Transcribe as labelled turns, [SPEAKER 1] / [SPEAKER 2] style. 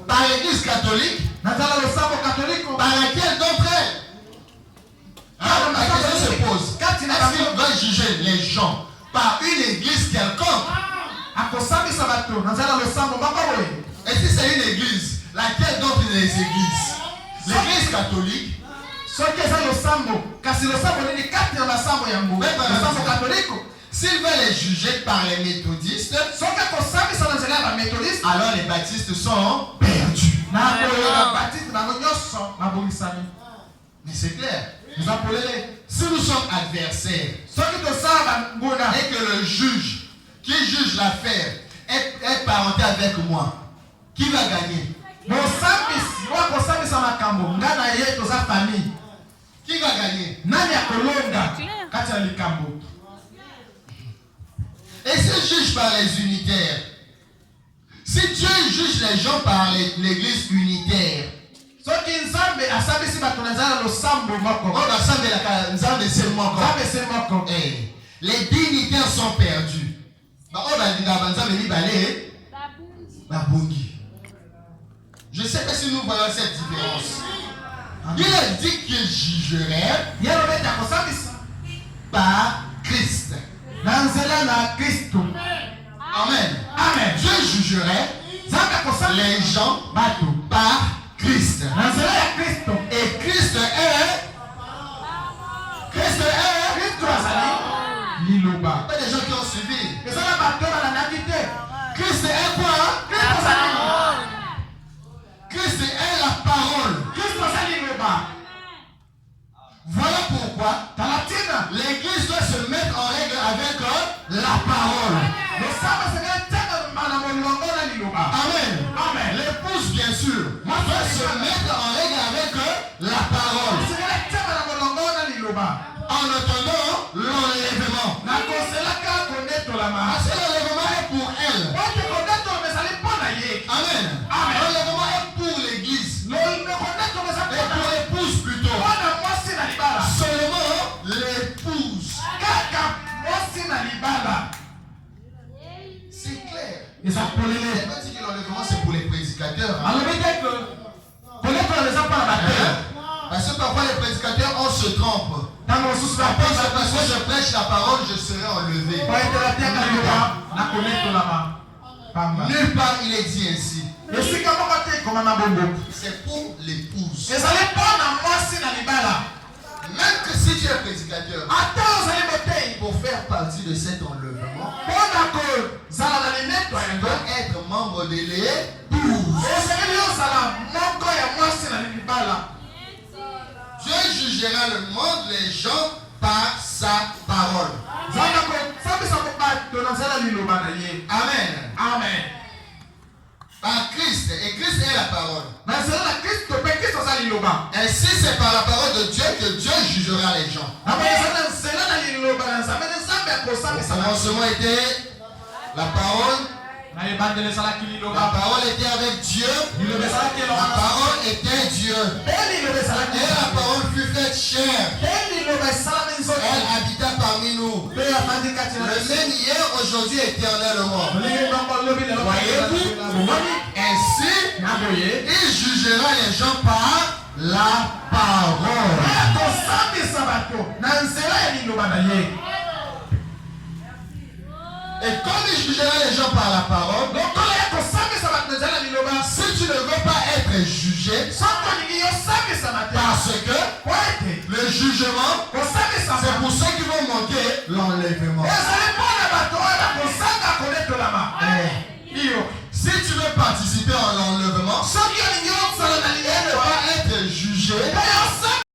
[SPEAKER 1] par l'église catholique, par laquelle d'entre elles? La question se pose. Est-ce qu'il va juger les gens par une église quelconque? Et si c'est une église, laquelle d'entre les églises? L'église catholique? S'il veut les juger par les méthodistes, alors les baptistes sont perdus. Mais c'est clair. Si nous sommes adversaires et que le juge qui juge l'affaire est parenté avec moi, qui va gagner? Qui va gagner? Et s'il juge par les unitaires, si Dieu juge les gens par l'église unitaire, les dignitaires sont perdus. Je ne sais pas si nous voyons cette différence. Il a dit qu'il jugerait par Christ. Amen. Amen. Dieu jugerait les gens par Christ. Et Christ est il y a des gens qui ont suivi. Christ est quoi? Christ est la parole. Voilà pourquoi l'église doit se mettre en règle avec la parole. Amen. Amen. L'épouse, bien sûr, doit se mettre en règle avec la parole. En attendant l'enlèvement. Parce que l'enlèvement est pour elle. Amen. L'enlèvement est pour l'église. Et pour l'épouse plutôt. Seulement l'épouse. C'est clair. Je n'ai pas dit que l'enlèvement c'est pour les prédicateurs. Parce que parfois les prédicateurs on se trompe. Parce que je prêche la parole, je serai enlevé. Nulle part il est dit ainsi. C'est pour l'épouse. Même que si tu es prédicateur, pour faire partie de cet enlèvement, tu dois être membre de l'épouse. Dieu jugera le monde, les gens, par sa parole. Amen. Amen. Par Christ. Et Christ est la parole. Et si c'est par la parole de Dieu que Dieu jugera les gens. Au commencement était la parole. La parole était avec Dieu. La parole était Dieu. Et la parole fut faite chair. Elle habita parmi nous. Le même hier, aujourd'hui, éternellement. Voyez-vous? Ainsi, il jugera les gens par la parole. Et comme il jugera les gens par la parole, si tu ne veux pas être jugé, parce que le jugement, c'est pour ceux qui vont manquer l'enlèvement. Si tu veux participer à l'enlèvement,